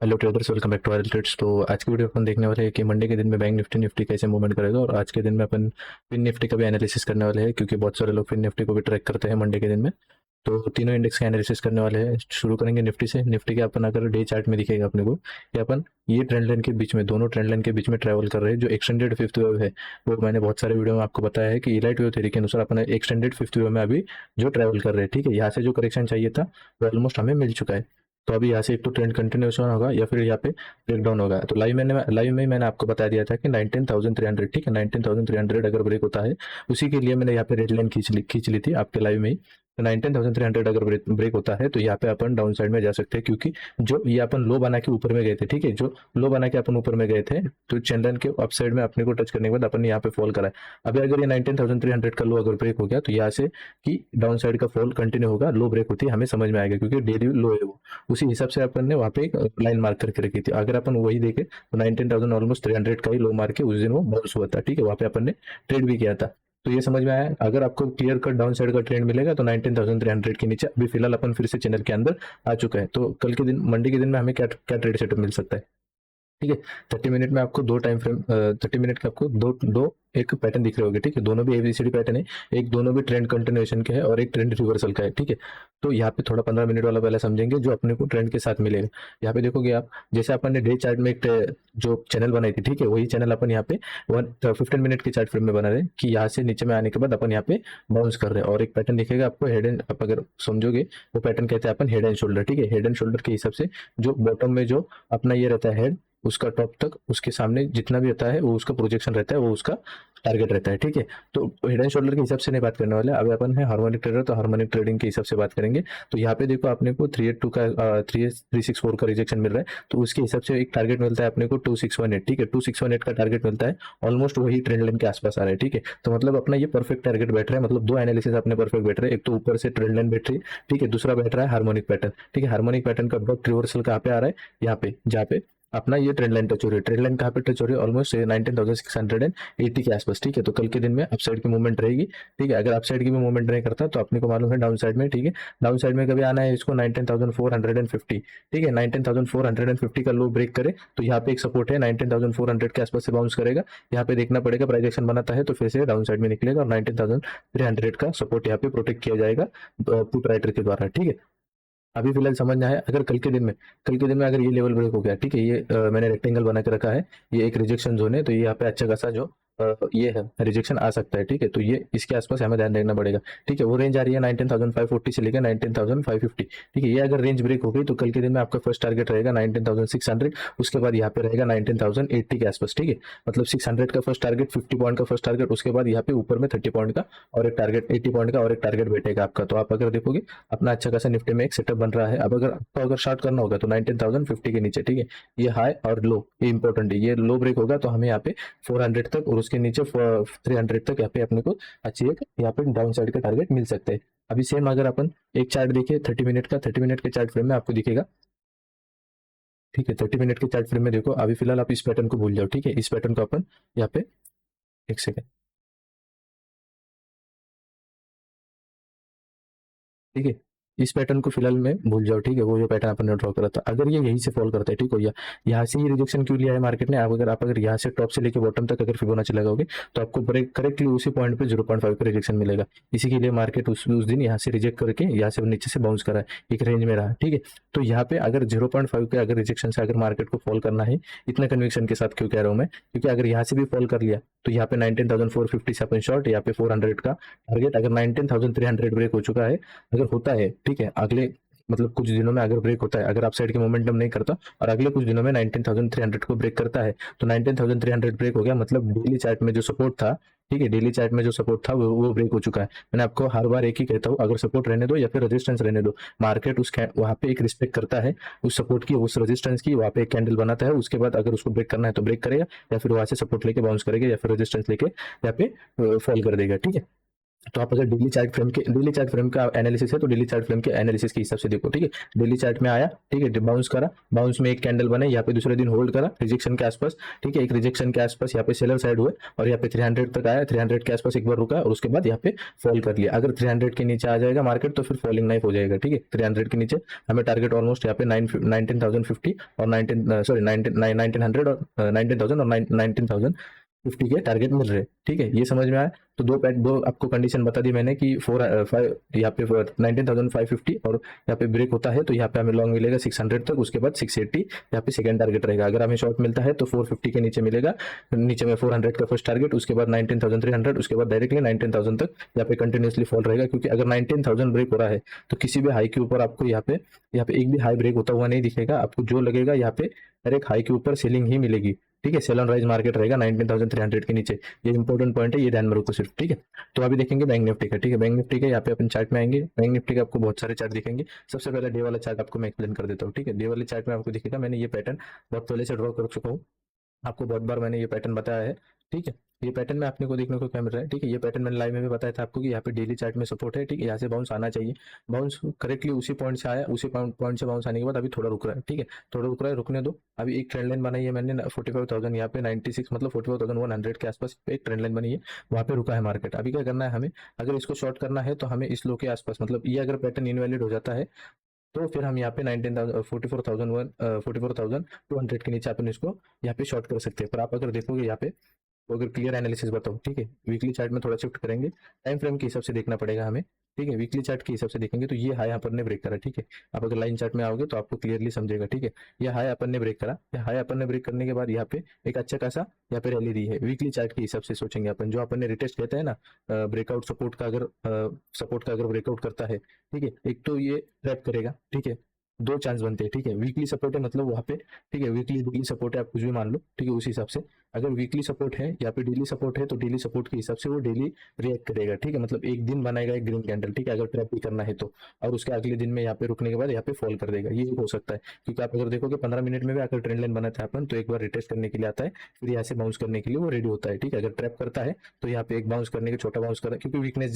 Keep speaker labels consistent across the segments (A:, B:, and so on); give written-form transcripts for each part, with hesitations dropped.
A: Hello traders, welcome back to R trades. तो आज की वीडियो अपन देखने वाले हैं कि मंडे के दिन में बैंक निफ्टी निफ्टी कैसे मूवमेंट करेगा, और आज के दिन में अपन फिन निफ्टी का भी एनालिसिस करने वाले हैं, क्योंकि बहुत सारे लोग फिन निफ्टी को भी ट्रैक करते हैं मंडे के दिन में। तो तीनों इंडेक्स का एनालिसिस करने वाले हैं। शुरू करेंगे निफ्टी से। निफ्टी के अपन अगर डे चार्ट में दिखेगा अपने को कि अपन ये ट्रेंड लाइन के बीच में, दोनों ट्रेंड लाइन के बीच में ट्रैवल कर रहे हैं। जो एक्सटेंडेड फिफ्थ वेव है, वो मैंने बहुत सारे वीडियो में आपको बताया है कि इलाइट वेव थ्योरी के अनुसार अपन एक्सटेंडेड फिफ्थ वेव में अभी जो ट्रैवल कर रहे हैं, ठीक है। यहाँ से जो करेक्शन चाहिए था वो ऑलमोस्ट हमें मिल चुका है। तो अभी यहाँ से एक तो ट्रेंड कंटिन्यूएशन होगा या फिर यहाँ पे ब्रेक डाउन होगा। तो लाइव में मैंने आपको बता दिया था कि 19,300, ठीक है, 19,300 अगर ब्रेक होता है, उसी के लिए मैंने यहाँ पे रेड लाइन खींच ली थी आपके लाइव में ही। तो 19,300 अगर ब्रेक होता है तो यहाँ पे अपन डाउन साइड में जा सकते हैं, क्योंकि जो ये अपन लो बना के ऊपर में गए थे, ठीक है, जो लो बना के अपन ऊपर में गए थे, तो चैनल के अप साइड में अपने को टच करने के बाद अपन यहाँ पे फॉल करा है। अभी अगर ये 19,300 का लो अगर ब्रेक हो गया तो यहाँ से कि डाउन साइड का फॉल कंटिन्यू होगा। लो ब्रेक होती है हमें समझ में आएगा, क्योंकि डेली लो है वो। उसी हिसाब से अपन ने वहाँ पे एक लाइन मार्क करके रखी थी। अगर अपन वही देखे तो 19,000 ऑलमोस्ट 300 का ही लो मार के उस दिन वो बाउंस हुआ था, ठीक है। वहाँ पे अपन ने ट्रेड भी किया था। तो ये समझ में आया। अगर आपको क्लियर कट डाउन साइड का ट्रेंड मिलेगा तो 19,300 के नीचे अभी फिलहाल अपन फिर से चैनल के अंदर आ चुका है। तो कल के दिन, मंडे के दिन में हमें क्या क्या ट्रेड सेटअप मिल सकता है, ठीक है। 30 मिनट में आपको दो टाइम फ्रेम, 30 मिनट के आपको दो दो एक पैटर्न दिख रहे होंगे, ठीक है। दोनों भी एबीसीडी पैटर्न है, एक दोनों भी ट्रेंड कंटिन्यूएशन के है और एक ट्रेंड रिवर्सल का है, ठीक है। तो यहाँ पे थोड़ा 15 मिनट वाला पहले समझेंगे जो अपने को ट्रेंड के साथ मिलेगा। यहाँ पे देखोगे आप, जैसे अपन ने डे चार्ट में एक जो चैनल बनाई थी, ठीक है, वही चैनल अपन यहाँ पे 15 मिनट के चार्ट फ्रेम में बना रहे हैं कि यहाँ से नीचे में आने के बाद अपन यहाँ पे बाउंस कर रहे हैं। और एक पैटर्न दिखेगा आपको हेड एंड, आप अगर समझोगे वो पैटर्न कहते हैं अपन हेड एंड शोल्डर, ठीक है। हेड एंड शोल्डर के हिसाब से जो बॉटम में जो अपना ये रहता है हेड, उसका टॉप तक उसके सामने जितना भी रहता है वो उसका प्रोजेक्शन रहता है, वो उसका टारगेट रहता है, ठीक है। तो हेड एंड शोल्डर के हिसाब से नहीं बात करने वाले। अभी अपन है हार्मोनिक ट्रेडर, तो हार्मोनिक ट्रेडिंग के हिसाब से बात करेंगे। तो यहाँ पे देखो अपने को 382 का 364 का रिजेक्शन मिल रहा है, तो उसके हिसाब से एक टारगेट मिलता है अपने को 2618, ठीक है। 2618 का टारगेट मिलता है, ऑलमोस्ट वही ट्रेंड लाइन के आसपास आ रहा है, ठीक है। तो मतलब अपना ये परफेक्ट टारगेट बैठ रहा है, मतलब दो एनालिसिस अपने परफेक्ट बैठ रहे हैं। एक तो ऊपर से ट्रेंड लाइन बैठ रही है, ठीक है, दूसरा बैठ रहा है हार्मोनिक पैटर्न, ठीक है। हार्मोनिक पैटर्न का ब्लॉक रिवर्सल कहाँ पे आ रहा है, यहाँ पे, जहाँ पे अपना ये ट्रेंड लाइन टच हो रही है। ट्रेंड लाइन कहाँ पे टच हो रही है, ऑलमोस्ट 19,680 के आसपास, ठीक है। तो कल के दिन में अपसाइड की मूवमेंट रहेगी, ठीक है। अगर अपसाइड की भी मूवमेंट नहीं करता तो अपने को मालूम है डाउन साइड में, ठीक है। डाउन साइड में कभी आना है इसको 19,450, ठीक है। 19,450 का लो ब्रेक करे तो यहाँ पे एक सपोर्ट है, 19,400 के आसपास से बाउंस करेगा। यहाँ पे देखना पड़ेगा, प्राइजेक्शन बनाता है तो फिर से डाउन साइड में निकलेगा और 19,300 का सपोर्ट यहाँ पे प्रोटेक्ट किया जाएगा पुट राइटर के द्वारा, ठीक है। अभी फिलहाल समझना है, अगर कल के दिन में अगर ये लेवल ब्रेक हो गया, ठीक है, ये मैंने रेक्टेंगल बना के रखा है, ये एक रिजेक्शन जोन है, तो ये यहाँ पे अच्छा खासा जो ये है रिजेक्शन आ सकता है, ठीक है। तो ये इसके आसपास हमें ध्यान रखना पड़ेगा, ठीक है। वो रेंज आ रही है 19,540 से लेकर 19,550, ठीक है। ये अगर रेंज ब्रेक हो गई तो कल के दिन में आपका फर्स्ट टारगेट रहेगा 19,600, उसके बाद यहाँ पे रहेगा 19,080 के आसपास, ठीक है। मतलब 600 का फर्स्ट टारगेट, 50 पॉइंट का फर्स्ट टारगेट, उसके बाद यहाँ पे ऊपर में 30 पॉइंट का और एक टारगेट, 80 पॉइंट का और एक टारगेट बैठेगा आपका। तो आप अगर देखोगे अपना अच्छा खासा निफ्टी में एक सेटअप बन रहा है। अब अगर आपको अगर शॉर्ट करना होगा तो 19,050 के नीचे, ठीक है। ये हाई और लो, ये इंपॉर्टेंट है। ये लो ब्रेक होगा तो हमें यहाँ पे 400 तक और उसके नीचे 300 तक यहाँ पे अपने को अच्छी एक यहाँ पे डाउन साइड का टारगेट मिल सकता है। अभी सेम अगर अपन एक चार्ट देखिए 30 मिनट का, 30 मिनट के चार्ट फ्रेम में आपको दिखेगा, ठीक है। 30 मिनट के चार्ट फ्रेम में देखो, अभी फिलहाल आप इस पैटर्न को भूल जाओ, ठीक है। इस पैटर्न को अपन यहाँ पे, एक सेकेंड, ठीक है, इस पैटर्न को फिलहाल में भूल जाओ, ठीक है। वो जो पैटर्न अपन ने ड्रॉ करा था, अगर ये यहीं से फॉल करता है, ठीक हो, या यहाँ से ही रिजेक्शन क्यों लिया है मार्केट ने, आप अगर यहाँ से टॉप से लेके बॉटम तक अगर फिबोनाची लगाओगे तो आपको ब्रेक करेक्टली उसी पॉइंट पे 0.5 का रिजेक्शन मिलेगा। इसी के लिए मार्केट उस दिन यहाँ से रिजेक्ट करके यहाँ से नीचे से बाउंस करा है, एक रेंज में रहा, ठीक है। तो यहाँ पे अगर 0.5 के अगर रिजेक्शन से अगर मार्केट को फॉल करना है, इतना कन्विक्शन के साथ क्यों कह रहा हूँ मैं, क्योंकि अगर यहाँ से भी फॉल कर लिया तो यहाँ पे 19,450 से अपन शॉर्ट, यहाँ पे 400 का टारगेट, अगर 19,300 ब्रेक हो चुका है, अगर होता है, ठीक है, अगले मतलब कुछ दिनों में अगर ब्रेक होता है, अगर आप साइड के मोमेंटम नहीं करता और अगले कुछ दिनों में 19,300 को ब्रेक करता है, तो 19,300 ब्रेक हो गया, मतलब डेली चार्ट में जो सपोर्ट था, ठीक है, डेली चार्ट में जो सपोर्ट था वो ब्रेक हो चुका है। मैंने आपको हर बार एक ही कहता हूँ, अगर सपोर्ट रहने दो या फिर रेजिस्टेंस रहने दो, मार्केट उस वहां पे एक रिस्पेक्ट करता है उस सपोर्ट की, उस रेजिस्टेंस की, वहां पे एक कैंडल बनाता है, उसके बाद अगर उसको ब्रेक करना है तो ब्रेक करेगा, या फिर वहां से सपोर्ट लेके बाउंस करेगा, या फिर रेजिस्टेंस लेके यहाँ पे फॉल कर देगा, ठीक है। तो आप अगर डेली चार्ट फ्रेम का एनालिसिस है तो डेली चार्ट फ्रेम के एनालिसिस के हिसाब से देखो, ठीक है। डेली चार्ट में आया, ठीक है, बाउंस करा, बाउंस में एक कैंडल बने, यहाँ पे दूसरे दिन होल्ड करा रिजेक्शन के आसपास, ठीक है, एक रिजेक्शन के आसपास यहाँ पे सेलर साइड हुए और यहाँ पे 300 तक आया, 300 के आसपास एक बार रुका और उसके बाद यहाँ पे फॉल कर लिया। अगर 300 के नीचे आ जाएगा मार्केट तो फिर फॉलिंग नाइफ हो जाएगा, ठीक है। 300 के नीचे हमें टारगेट ऑलमोस्ट यहाँ पे 19,050 और 19,000 और 19,050 के टारगेट मिल रहे, ठीक है। ये समझ में आया। तो दो आपको कंडीशन बता दी मैंने कि 5 यहाँ पे 19,550 और यहाँ पे ब्रेक होता है तो यहाँ पे हमें लॉन्ग मिलेगा 600 तक, उसके बाद 680 यहाँ पे सेकंड टारगेट रहेगा। अगर हमें शॉर्ट मिलता है तो 450 के नीचे मिलेगा, नीचे में 400 का फर्स्ट टारगेट, उसके बाद 19,300, उसके बाद डायरेक्टली 19,000 तक यहाँ पे कंटिन्यूसली फॉल रहेगा। क्योंकि अगर 19,000 ब्रेक हो रहा है तो किसी भी हाई के ऊपर आपको यहाँ पे एक भी हाई ब्रेक होता हुआ नहीं दिखेगा। आपको जो लगेगा यहाँ पे हर एक हाई के ऊपर सेलिंग ही मिलेगी, ठीक है। सेल ऑन राइज मार्केट रहेगा 19,300 के नीचे। ये इंपॉर्टेंट पॉइंट है, ये ध्यान में रखो सिर्फ, ठीक है। तो अभी देखेंगे बैंक निफ्टी का, ठीक है। बैंक निफ्टी का यहाँ पे अपन चार्ट में आएंगे। बैंक निफ्टी का आपको बहुत सारे चार्ट दिखेंगे। सबसे पहले डे वाला चार्ट आपको मैं एक्सप्लेन कर देता हूँ, ठीक है। डे वाले चार्ट में आपको दिखेगा, मैंने ये पैटर्न बहुत पहले से ड्रॉ कर चुका हूँ, आपको बहुत बार मैंने ये पैटर्न बताया है, ठीक है। ये पैटर्न में आपने को देखने को क्या मिल रहा है, ठीक है। ये पैटर्न मैंने लाइव में भी बताया था आपको कि यहाँ पे डेली चार्ट में सपोर्ट है, ठीक है। यहाँ से बाउंस आना चाहिए, बाउंस करेक्टली उसी पॉइंट से आया, उसी पॉइंट से बाउंस आने के बाद अभी थोड़ा रुक रहा है, ठीक है। थोड़ा रुक रहा है, रुकने दो। अभी एक ट्रेंड लाइन बनाई है मैंने 45,000 यहाँ पे 96 मतलब 45,100 के आसपास एक ट्रेंड लाइन बनी है, वहाँ पे रुका है मार्केट। अभी क्या करना है हमें, अगर इसको शॉर्ट करना है तो हमें इस लो के आसपास, मतलब ये अगर पैटर्न इनवैलिड हो जाता है तो फिर हम यहाँ पे 19,000 44,200 के नीचे अपन इसको यहाँ पे शॉर्ट कर सकते हैं। पर आप अगर देखोगे यहाँ पे, तो अगर क्लियर एनालिसिस बताओ, ठीक है, वीकली चार्ट में थोड़ा शिफ्ट करेंगे, टाइम फ्रेम के हिसाब से देखना पड़ेगा हमें, ठीक है। वीकली चार्ट के हिसाब से देखेंगे तो ये हाई अपन ने ब्रेक करा, ठीक है। आप अगर लाइन चार्ट में आओगे तो आपको क्लियरली समझेगा, ठीक है। ये हाई अपन ने ब्रेक करा, ये हाई अपन ने ब्रेक करने के बाद यहाँ पे एक अच्छा खासा यहाँ पे रैली दी है। वीकली चार्ट के हिसाब से सोचेंगे अपन, जो अपन ने रिटेस्ट कहते हैं ना, ब्रेकआउट सपोर्ट का अगर ब्रेकआउट करता है, ठीक है, एक तो ये ट्रैप करेगा, ठीक है। दो चांस बनते हैं, ठीक है। वीकली सपोर्ट है मतलब वहाँ पे, ठीक है, वीकली डेली सपोर्ट है, आप कुछ भी मान लो, ठीक है। उस हिसाब से अगर वीकली सपोर्ट है या पे डेली सपोर्ट है तो डेली सपोर्ट के हिसाब से वो डेली रिएक्ट करेगा, ठीक है। मतलब एक दिन बनाएगा एक ग्रीन कैंडल, ठीक है, अगर ट्रैप भी करना है तो, और उसके अगले दिन में यहाँ पे रुकने के बाद यहाँ पे फॉल कर देगा, ये हो सकता है। क्योंकि आप अगर देखोगे 15 मिनट में भी अगर ट्रेंड लाइन बनाते हैं अपन तो एक बार रिटेस्ट करने के लिए आता है, फिर यहाँ से बाउंस करने के लिए वो रेडी होता है, ठीक है। अगर ट्रैप करता है तो यहाँ पे एक बाउंस करने के छोटा बाउंस करता है, क्योंकि वीकनेस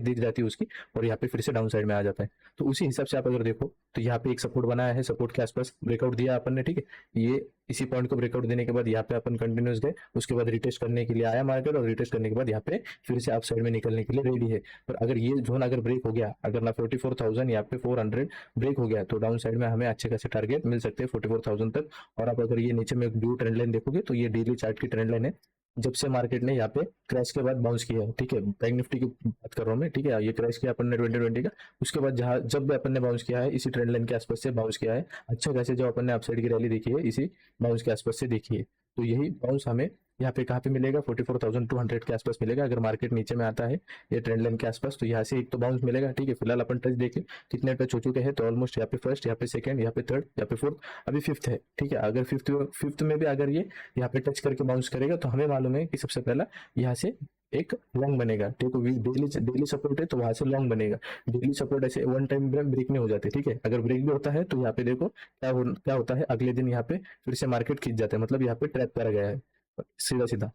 A: दिख जाती है उसकी, और यहाँ पे फिर से डाउन साइड में आ जाता है। तो उसी हिसाब से आप अगर देखो तो यहाँ पे एक सपोर्ट बनाया है, सपोर्ट के आसपास ब्रेकआउट दिया अपन ने, ठीक है। ये इसी पॉइंट को ब्रेकआउट देने के बाद यहाँ पे अपन कंटिन्यूस गए, उसके बाद रिटेस्ट करने के लिए आया मार्केट, और रिटेस्ट करने के बाद यहाँ पे फिर से अप साइड में निकलने के लिए रेडी है। पर अगर ये जोन अगर ब्रेक हो गया, अगर ना 44,000 यहाँ पे 400 ब्रेक हो गया तो डाउन साइड में हमें अच्छे खासे टारगेट मिल सकते हैं 44,000 तक। और आप अगर ये नीचे में एक ब्लू ट्रेंड लाइन देखोगे तो ये डेली चार्ट की ट्रेंड लाइन है, जब से मार्केट ने यहाँ पे क्रैश के बाद बाउंस किया है, ठीक है। बैंक निफ्टी की बात कर रहा हूँ मैं, ठीक है। ये क्रैश किया अपन ने 2020 का, उसके बाद जहाँ जब भी अपन ने बाउंस किया है इसी ट्रेंड लाइन के आसपास से बाउंस किया है, अच्छा खासे जो अपन ने अपसाइड की रैली देखी है इसी बाउंस के आसपास से देखी है। तो यही बाउंस हमें यहाँ पे कहाँ पे मिलेगा, 44,200 के आसपास मिलेगा। अगर मार्केट नीचे में आता है ये ट्रेंड लाइन के आसपास तो यहाँ से एक तो बाउंस मिलेगा, ठीक है। फिलहाल अपन टच देखें कितने टच हो चुके हैं, तो ऑलमोस्ट यहाँ पे फर्स्ट, यहाँ पे सेकंड, यहाँ पे थर्ड, यहाँ पे फोर्थ, अभी फिफ्थ है, ठीक है। अगर फिफ्थ में भी अगर ये यहाँ पे टच करके बाउंस करेगा तो हमें मालूम है कि सबसे पहला यहाँ से एक लॉन्ग बनेगा, ठीक है। डेली सपोर्ट है तो वहां से लॉन्ग बनेगा। डेली सपोर्ट ऐसे वन टाइम ब्रेक नहीं हो जाते, ठीक है। अगर ब्रेक भी होता है तो यहाँ पे देखो क्या होता है, अगले दिन यहाँ पे फिर से मार्केट खींच जाता है, मतलब यहाँ पे ट्रैप करा गया है सीधा सीधा,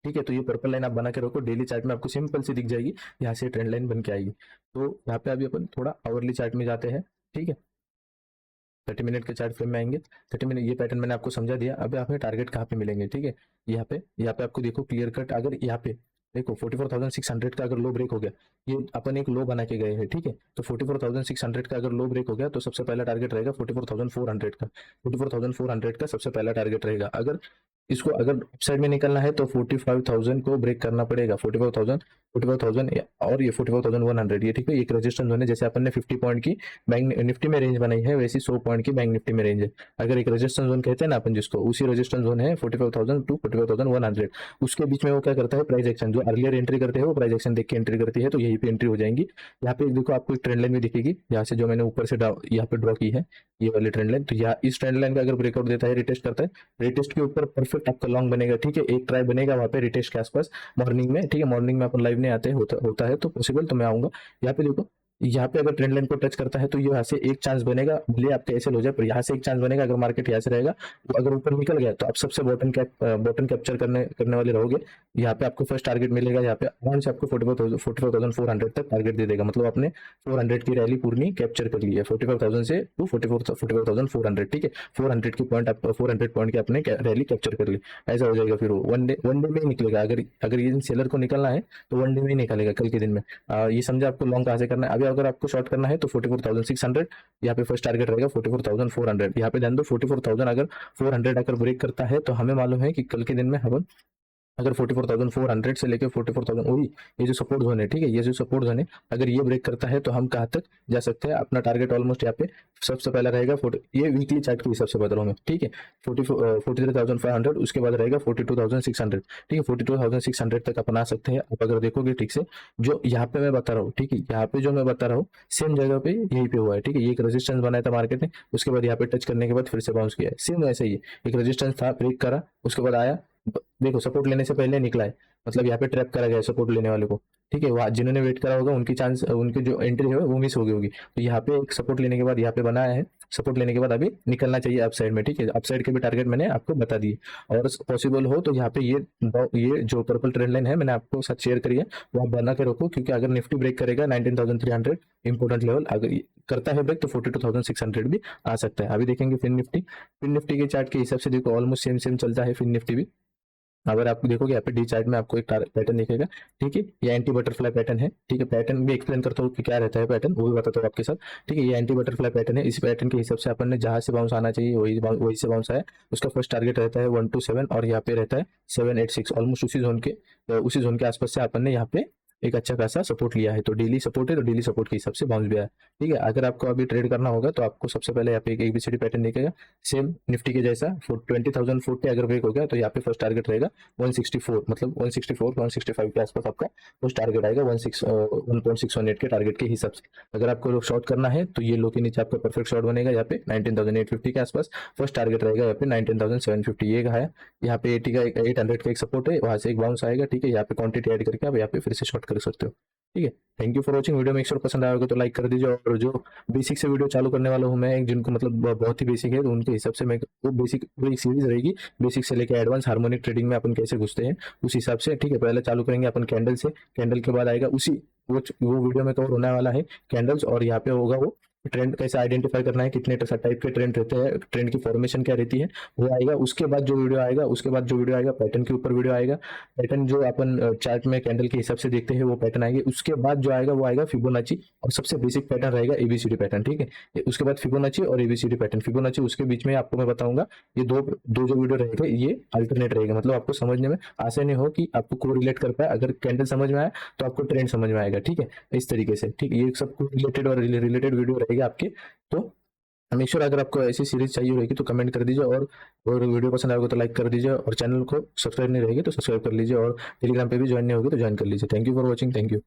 A: ठीक है। तो ये पर्पल लाइन आप बना के रखो, डेली चार्ट में आपको सिंपल सी दिख जाएगी, यहाँ से ट्रेंड लाइन बन के आएगी। तो यहाँ पे अभी अपन थोड़ा आवरली चार्ट में जाते हैं, ठीक है। 30 मिनट के चार्ट फ्रेम में आएंगे। 30 मिनट ये पैटर्न मैंने आपको समझा दिया। अब हमें टारगेट कहाँ पे मिलेंगे, ठीक है। यहाँ पे आपको देखो क्लियर कट, अगर यहाँ पे देखो 44,600 का अगर लो ब्रेक हो गया, ये अपन एक लो बना के गए हैं, ठीक है। तो 44,600 का अगर लो ब्रेक हो गया तो सबसे पहला टारगेट रहेगा 44,400 का, 44,400 का सबसे पहला टारगेट रहेगा। अगर इसको अगर अपसाइड में निकलना है तो 45,000 को ब्रेक करना पड़ेगा, 45,000 और ये 44,100, ये ठीक है। एक रेजिस्टेंस जोन है, जैसे अपन ने 50 पॉइंट की बैंक निफ्टी में रेंज बनाई है वैसी 100 पॉइंट की बैंक निफ्टी में रेंज है। अगर एक रेजिस्टेंस जोन कहते हैं ना अपन जिसको, उसी रेजिस्टेंस जोन है 45,000 टू 45,100। उसके बीच में वो क्या करता है, प्राइस एक्शन, जो अर्लियर एंट्री करते हैं वो प्राइस एक्शन देख के एंट्री करती है, तो यहीं पे एंट्री हो जाएंगी। यहाँ पे देखो आपको एक ट्रेंड लाइन भी दिखेगी, यहाँ से जो मैंने ऊपर से यहाँ पे ड्रॉ की है ये वाली ट्रेंड लाइन। तो यहाँ इस ट्रेंड लाइन का अगर ब्रेकआउट देता है, रिटेस्ट करता है, रिटेस्ट के ऊपर परफेक्ट आपका लॉन्ग बनेगा, ठीक है। एक ट्राई बनेगा वहाँ पे रिटेस्ट के आसपास मॉर्निंग में, ठीक है। मॉर्निंग में अपन लाइव नहीं आते, होता है तो पॉसिबल तो मैं आऊंगा। यहाँ पे देखो यहाँ पे अगर ट्रेंड लाइन को टच करता है तो यहाँ से एक चांस बनेगा, भले आपके ऐसे हो जाए, पर यहाँ से एक चांस बनेगा अगर मार्केट यहाँ से रहेगा। तो अगर ऊपर निकल गया तो आप सबसे बॉटम कैप्चर करने वाले रहोगे। यहाँ पे आपको फर्स्ट टारगेट मिलेगा, यहाँ पे आराम से आपको 44,400 तक टारगेट दे देगा। मतलब आपने 400 की रैली पूरी कैप्चर कर ली है, 45,000 से टू 44,400, ठीक है। 400 की पॉइंट 400 पॉइंट की आपने रैली कैप्चर कर ली। ऐसा हो जाएगा, फिर वो वन डे में ही निकलेगा। अगर ये सेलर को निकलना है तो वन डे में ही निकलेगा, कल के दिन में। ये समझे आपको लॉन्ग कहाँ से करना है। अभी अगर आपको शॉर्ट करना है तो 44,600 यहाँ पे फर्स्ट टारगेट रहेगा, 44,400। यहाँ पे ध्यान दो, 44,000 अगर 400 अगर ब्रेक करता है तो हमें मालूम है कि कल के दिन में हम अगर 44,400 से लेकर 44,000 वही ये जो सपोर्ट जोन है, ठीक है, ये जो सपोर्ट जोन है अगर ये ब्रेक करता है तो हम कहाँ तक जा सकते हैं। अपना टारगेट ऑलमोस्ट यहाँ पे सबसे पहला रहेगा ये वीकली चार्ट के हिसाब से बता रहा हूँ मैं, ठीक है। 43,500 उसके बाद रहेगा 42,600, ठीक है। 42,600 तक अपन आ सकते हैं। आप अगर देखोगे ठीक से, जो यहाँ पे मैं बता रहा हूँ, ठीक है, यहाँ पे जो मैं बता रहा हूँ सेम जगह पे यहीं पे हुआ है, ठीक है। ये एक रेजिस्टेंस बनाया था मार्केट ने, उसके बाद यहाँ पे टच करने के बाद फिर से बाउंस किया है। सेम ऐसे ही एक रेजिस्टेंस था, ब्रेक करा, उसके बाद आया, देखो सपोर्ट लेने से पहले निकला है, मतलब यहाँ पे ट्रैप करा गया है सपोर्ट लेने वाले को, ठीक है। वहाँ जिन्होंने वेट करा होगा उनकी चांस, उनकी जो एंट्री है वो मिस हो गई होगी। तो यहाँ पे एक सपोर्ट लेने के बाद यहाँ पे बनाया है, सपोर्ट लेने के बाद अभी निकलना चाहिए अप साइड में, ठीक है। अप साइड के भी टारगेट मैंने आपको बता दिए, और पॉसिबल हो तो यहाँ पे ये जो पर्पल ट्रेंड लाइन है मैंने आपको साथ शेयर करी है, वो आप बना के रखो, क्योंकि अगर निफ्टी ब्रेक करेगा 19,300 इंपोर्टेंट लेवल, अगर करता है ब्रेक तो 42,600 भी आ सकता है। अभी देखेंगे फिन निफ्टी के चार्ट के हिसाब से देखो ऑलमोस्ट सेम चलता है फिन निफ्टी भी। अगर आप देखोगे यहाँ पे डी चार्ट में आपको एक पैटर्न दिखेगा, ठीक है। ये एंटी बटरफ्लाई पैटर्न है, ठीक है। पैटर्न भी एक्सप्लेन करता हूँ कि क्या रहता है पैटर्न, वो भी बताता हूँ आपके साथ, ठीक है। ये एंटी बटरफ्लाई पैटर्न है, इस पैटर्न के हिसाब से अपन ने जहां से बाउंस आना चाहिए वही से बाउंस आया। उसका फर्स्ट टारगेट रहता है 127 और यहाँ पे रहता है 786, ऑलमोस्ट उसी जोन के आसपास से अपन ने यहाँ पे एक अच्छा खासा सपोर्ट लिया है। तो डेली सपोर्ट है, तो डेली सपोर्ट के हिसाब से बाउंस भी आया, ठीक है। अगर आपको अभी ट्रेड करना होगा तो आपको सबसे पहले यहाँ पे एक एबीसीडी पैटर्न दिखेगा, सेम निफ्टी के जैसा। 20,040 अगर ब्रेक हो गया तो यहाँ पे फर्स्ट टारगेट रहेगा 164, मतलब 165 के आसपास आपका फर्स्ट टारगेट आएगा 1.618 के टारगेट के हिसाब से। अगर आपको शॉर्ट करना है तो ये लो के नीचे आपका परफेक्ट शॉर्ट बनेगा, यहाँ पे 19,850 के आसपास फर्स्ट टारगेट रहेगा, यहाँ पे 19,750 ये है। यहाँ पे 80 का 800 का एक सपोर्ट है, वहां से एक बाउंस आएगा, ठीक है। यहाँ पे क्वांटिटी ऐड करके आप यहाँ पे फिर से शॉर्ट कर सकते हो, ठीक है। Thank you for watching video, make sure पसंद आया होगा तो लाइक कर दीजिए। और जो बेसिक से वीडियो चालू करने वाला हूँ मैं, जिनको मतलब बहुत ही बेसिक है, तो उनके हिसाब से मैं वो बेसिक पूरी सीरीज रहेगी, बेसिक से लेकर एडवांस हार्मोनिक ट्रेडिंग में अपन कैसे घुसते हैं उस हिसाब से, ठीक है। पहले चालू करेंगे अपन कैंडल से, कैंडल के बाद आएगा उसी वो वीडियो में कवर होने वाला है कैंडल्स, और यहाँ पे होगा वो ट्रेंड कैसे आइडेंटिफाई करना है, कितने टाइप के ट्रेंड रहते हैं, ट्रेंड की फॉर्मेशन क्या रहती है, वो आएगा। उसके बाद जो वीडियो आएगा पैटर्न के ऊपर वीडियो आएगा। पैटर्न जो अपन चार्ट में कैंडल के हिसाब से देखते हैं वो पैटर्न आएंगे। उसके बाद जो आएगा वो आएगा फिबोनाची, और सबसे बेसिक पैटर्न रहेगा एबीसीडी पैटर्न, ठीक है। उसके बाद फिबोनाची और एबीसीडी पैटर्न, फिबोनाची उसके बीच में आपको मैं बताऊंगा। ये दो जो वीडियो रहेगा ये अल्टरनेट रहेगा, मतलब आपको समझने में आसानी हो कि आपको को रिलेट कर पाए। अगर कैंडल समझ में आए तो आपको ट्रेंड समझ में आएगा, ठीक है। इस तरीके से, ठीक है, ये सब रिलेटेड और रिलेटेड वीडियो रहेगी आपके। तो मेक श्योर अगर आपको ऐसी सीरीज चाहिए रहेगी तो कमेंट कर दीजिए, और वीडियो पसंद आएगा तो लाइक कर दीजिए, और चैनल को सब्सक्राइब नहीं रहेगी तो सब्सक्राइब कर लीजिए, और टेलीग्राम पे भी ज्वाइन नहीं होगी तो ज्वाइन कर लीजिए। Thank you for watching, thank you.